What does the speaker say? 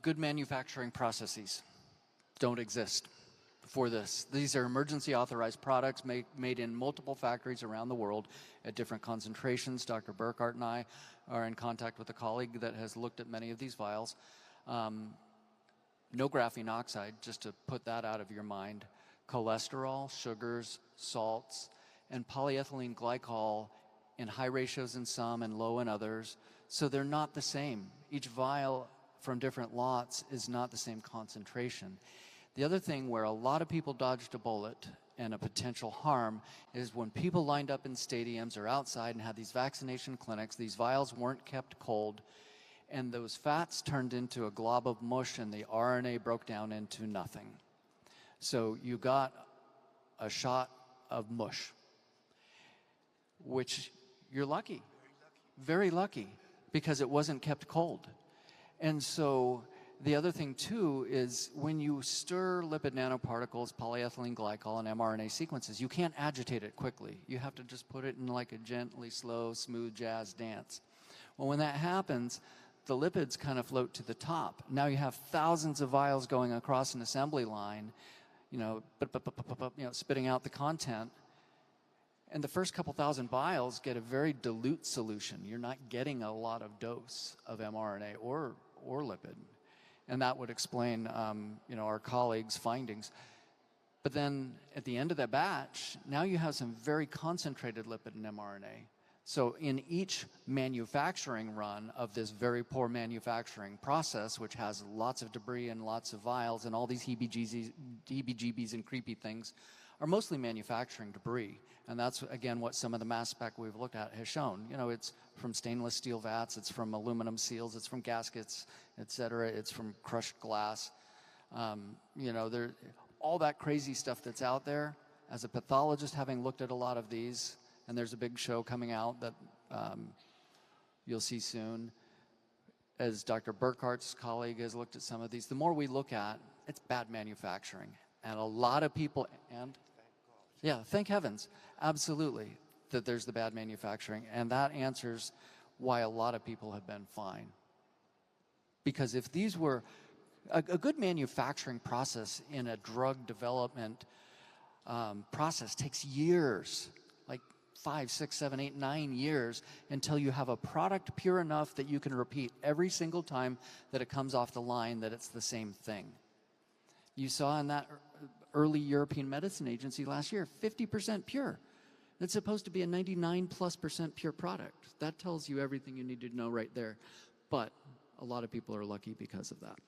Good manufacturing processes don't exist for this. These are emergency authorized products made in multiple factories around the world at different concentrations. Dr. Burkhardt and I are in contact with a colleague that has looked at many of these vials. No graphene oxide, just to put that out of your mind. Cholesterol, sugars, salts, and polyethylene glycol in high ratios in some and low in others. So they're not the same. Each vial from different lots is not the same concentration. The other thing where a lot of people dodged a bullet and a potential harm is when people lined up in stadiums or outside and had these vaccination clinics, these vials weren't kept cold, and those fats turned into a glob of mush and the RNA broke down into nothing. So you got a shot of mush, which you're lucky, very lucky, because it wasn't kept cold. And so the other thing too is when you stir lipid nanoparticles, polyethylene glycol, and mRNA sequences, you can't agitate it quickly. You have to just put it in like a gently slow, smooth jazz dance. Well, when that happens, the lipids kind of float to the top. Now you have thousands of vials going across an assembly line, spitting out the content. And the first couple thousand vials get a very dilute solution. You're not getting a lot of dose of mRNA or lipid. And that would explain our colleagues' findings. But then at the end of that batch, now you have some very concentrated lipid and mRNA. So in each manufacturing run of this very poor manufacturing process, which has lots of debris and lots of vials and all these heebie-jeebies and creepy things, are mostly manufacturing debris. And that's, again, what some of the mass spec we've looked at has shown. It's from stainless steel vats, it's from aluminum seals, it's from gaskets, et cetera, it's from crushed glass. All that crazy stuff that's out there. As a pathologist, having looked at a lot of these, and there's a big show coming out that you'll see soon, as Dr. Burkhardt's colleague has looked at some of these, the more we look at, it's bad manufacturing. And a lot of people, thank heavens, absolutely, that there's the bad manufacturing. And that answers why a lot of people have been fine. Because if these were, a good manufacturing process in a drug development process takes years, like 5, 6, 7, 8, 9 years, until you have a product pure enough that you can repeat every single time that it comes off the line that it's the same thing. You saw in that early European Medicine Agency last year, 50% pure. It's supposed to be a 99+% pure product. That tells you everything you need to know right there. But a lot of people are lucky because of that.